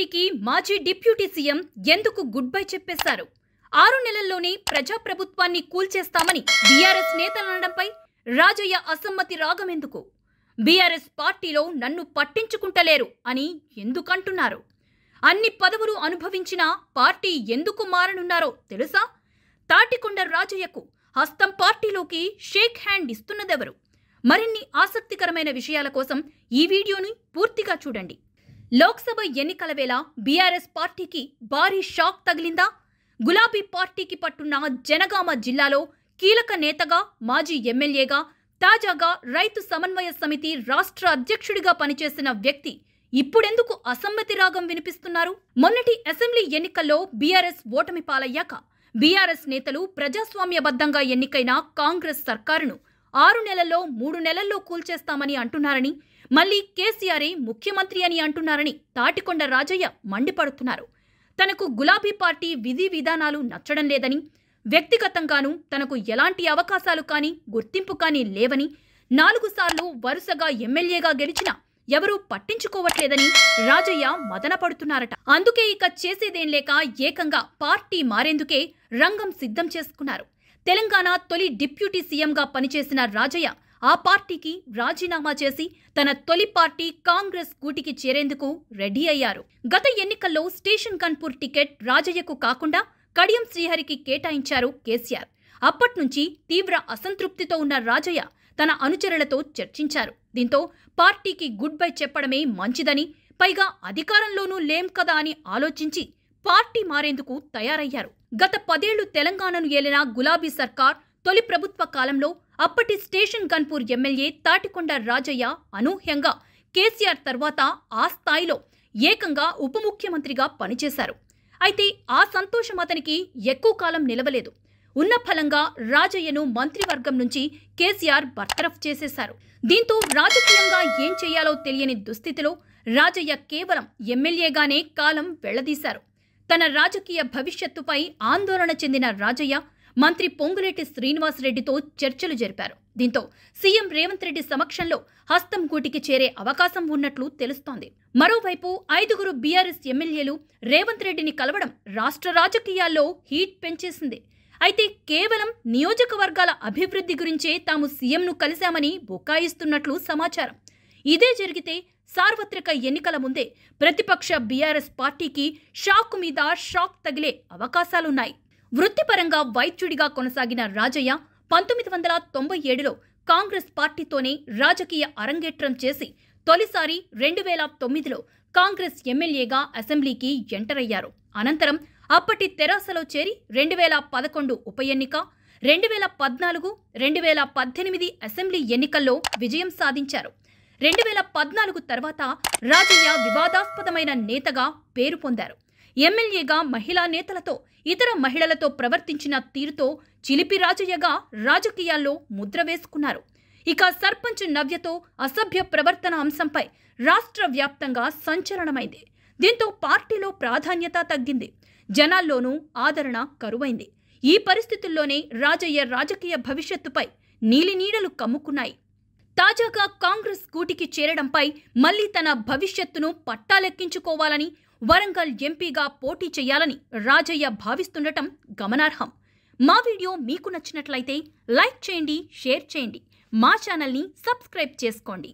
పార్టీకి మాజీ deputy CM ఎందుకు గుడ్ బై చెప్పేశారు? 6 నెలల్లోనే ప్రజాప్రభుత్వాన్ని కూల్చేస్తామని బీఆర్ఎస్ నేతలనడంపై రాజయ్య అసమ్మతి రాగమెందుకు? బీఆర్ఎస్ పార్టీలో నన్ను పట్టించుకుంటలేరు అని ఎందుకంటున్నారు? అన్ని పదవులు అనుభవించిన పార్టీ ఎందుకు మారనున్నారో తెలుసా? తాటికొండ రాజయ్యకు హస్తం పార్టీలోకి షేక్ హ్యాండ్ ఇస్తున్నదెవరు? మరిన్ని ఆసక్తికరమైన విషయాల కోసం ఈ వీడియోని పూర్తిగా చూడండి. లోక్సభ ఎన్నికల వేళ బీఆర్ఎస్ పార్టీకి భారీ షాక్ తగిలిందా? గులాబీ పార్టీకి పట్టున్న జనగామ జిల్లాలో కీలక నేతగా, మాజీ ఎమ్మెల్యేగా, తాజాగా రైతు సమన్వయ సమితి రాష్ట్ర అధ్యక్షుడిగా పనిచేసిన వ్యక్తి ఇప్పుడెందుకు అసమ్మతి రాగం వినిపిస్తున్నారు? మొన్నటి అసెంబ్లీ ఎన్నికల్లో బీఆర్ఎస్ ఓటమి పాలయ్యాక బీఆర్ఎస్ నేతలు ప్రజాస్వామ్యబద్ధంగా ఎన్నికైన కాంగ్రెస్ సర్కారును 6 నెలల్లో 3 నెలల్లో కూల్చేస్తామని అంటున్నారని, మళ్లీ కేసీఆరే ముఖ్యమంత్రి అని అంటున్నారని తాటికొండ రాజయ్య మండిపడుతున్నారు. తనకు గులాబీ పార్టీ విధి విధానాలు నచ్చడం లేదని, వ్యక్తిగతంగానూ తనకు ఎలాంటి అవకాశాలు కానీ గుర్తింపు కానీ లేవని, 4 సార్లు వరుసగా ఎమ్మెల్యేగా గెలిచినా ఎవరూ పట్టించుకోవట్లేదని రాజయ్య మదనపడుతున్నారట. అందుకే ఇక చేసేదేం లేక ఏకంగా పార్టీ మారేందుకే రంగం సిద్ధం చేసుకున్నారు. తెలంగాణ తొలి డిప్యూటీ సీఎంగా పనిచేసిన రాజయ్య ఆ పార్టీకి రాజీనామా చేసి తన తొలి పార్టీ కాంగ్రెస్ గూటికి చేరేందుకు రెడీ అయ్యారు. గత ఎన్నికల్లో స్టేషన్ కన్పూర్ టికెట్ రాజయ్యకు కాకుండా కడియం శ్రీహరికి కేటాయించారు కేసీఆర్. అప్పట్నుంచి తీవ్ర అసంతృప్తితో ఉన్న రాజయ్య తన అనుచరులతో చర్చించారు. దీంతో పార్టీకి గుడ్ బై చెప్పడమే మంచిదని, పైగా అధికారంలోనూ లేం కదా అని ఆలోచించి పార్టీ మారేందుకు తయారయ్యారు. గత 10 ఏళ్లు తెలంగాణను ఏలిన గులాబీ సర్కార్ తొలి ప్రభుత్వ కాలంలో అప్పటి స్టేషన్ కన్పూర్ ఎమ్మెల్యే తాటికొండ రాజయ్య అనూహ్యంగా కేసీఆర్ తర్వాత ఆ స్థాయిలో ఏకంగా ఉప ముఖ్యమంత్రిగా పనిచేశారు. అయితే ఆ సంతోషం అతనికి ఎక్కువ కాలం నిలవలేదు. ఉన్న ఫలంగా రాజయ్యను మంత్రివర్గం నుంచి కేసీఆర్ బర్తరఫ్ చేసేశారు. దీంతో రాజకీయంగా ఏం చేయాలో తెలియని దుస్థితిలో రాజయ్య కేవలం ఎమ్మెల్యేగానే కాలం వెళ్లదీశారు. తన రాజకీయ భవిష్యత్తుపై ఆందోళన చెందిన రాజయ్య మంత్రి పొంగులేటి శ్రీనివాసరెడ్డితో చర్చలు జరిపారు. దీంతో సీఎం రేవంత్ రెడ్డి సమక్షంలో హస్తం గూటికి చేరే అవకాశం ఉన్నట్లు తెలుస్తోంది. మరోవైపు 5గురు బీఆర్ఎస్ ఎమ్మెల్యేలు రేవంత్ రెడ్డిని కలవడం రాష్ట్ర రాజకీయాల్లో హీట్ పెంచేసింది. అయితే కేవలం నియోజకవర్గాల అభివృద్ధి గురించే తాము సీఎంను కలిశామని బుకాయిస్తున్నట్లు సమాచారం. ఇదే జరిగితే సార్వత్రిక ఎన్నికల ముందే ప్రతిపక్ష బీఆర్ఎస్ పార్టీకి షాక్ మీద షాక్ తగిలే అవకాశాలున్నాయి. వృత్తిపరంగా వైద్యుడిగా కొనసాగిన రాజయ్య 1997లో కాంగ్రెస్ పార్టీతోనే రాజకీయ అరంగేట్రం చేసి తొలిసారి 2009లో కాంగ్రెస్ ఎమ్మెల్యేగా అసెంబ్లీకి ఎంటర్ అయ్యారు. అనంతరం అప్పటి తెరాసలో చేరి 2011 ఉప ఎన్నిక, 2014, 2018 అసెంబ్లీ ఎన్నికల్లో విజయం సాధించారు. 2014 తర్వాత రాజయ్య వివాదాస్పదమైన నేతగా పేరు పొందారు. ఎమ్మెల్యేగా మహిళా నేతలతో, ఇతర మహిళలతో ప్రవర్తించిన తీరుతో చిలిపి రాజయ్యగా రాజకీయాల్లో ముద్ర వేసుకున్నారు. ఇక సర్పంచ్ నవ్యతో అసభ్య ప్రవర్తన అంశంపై రాష్ట్ర వ్యాప్తంగా సంచలనమైంది. దీంతో పార్టీలో ప్రాధాన్యత తగ్గింది, జనాల్లోనూ ఆదరణ కరువైంది. ఈ పరిస్థితుల్లోనే రాజయ్య రాజకీయ భవిష్యత్తుపై నీలినీడలు కమ్ముకున్నాయి. తాజాగా కాంగ్రెస్ గూటికి చేరడంపై మళ్లీ తన భవిష్యత్తును పట్టాలెక్కించుకోవాలని, వరంగల్ ఎంపీగా పోటీ చేయాలని రాజయ్య భావిస్తుండటం గమనార్హం. మా వీడియో మీకు నచ్చినట్లయితే లైక్ చేయండి, షేర్ చేయండి, మా ఛానల్ని సబ్స్క్రైబ్ చేసుకోండి.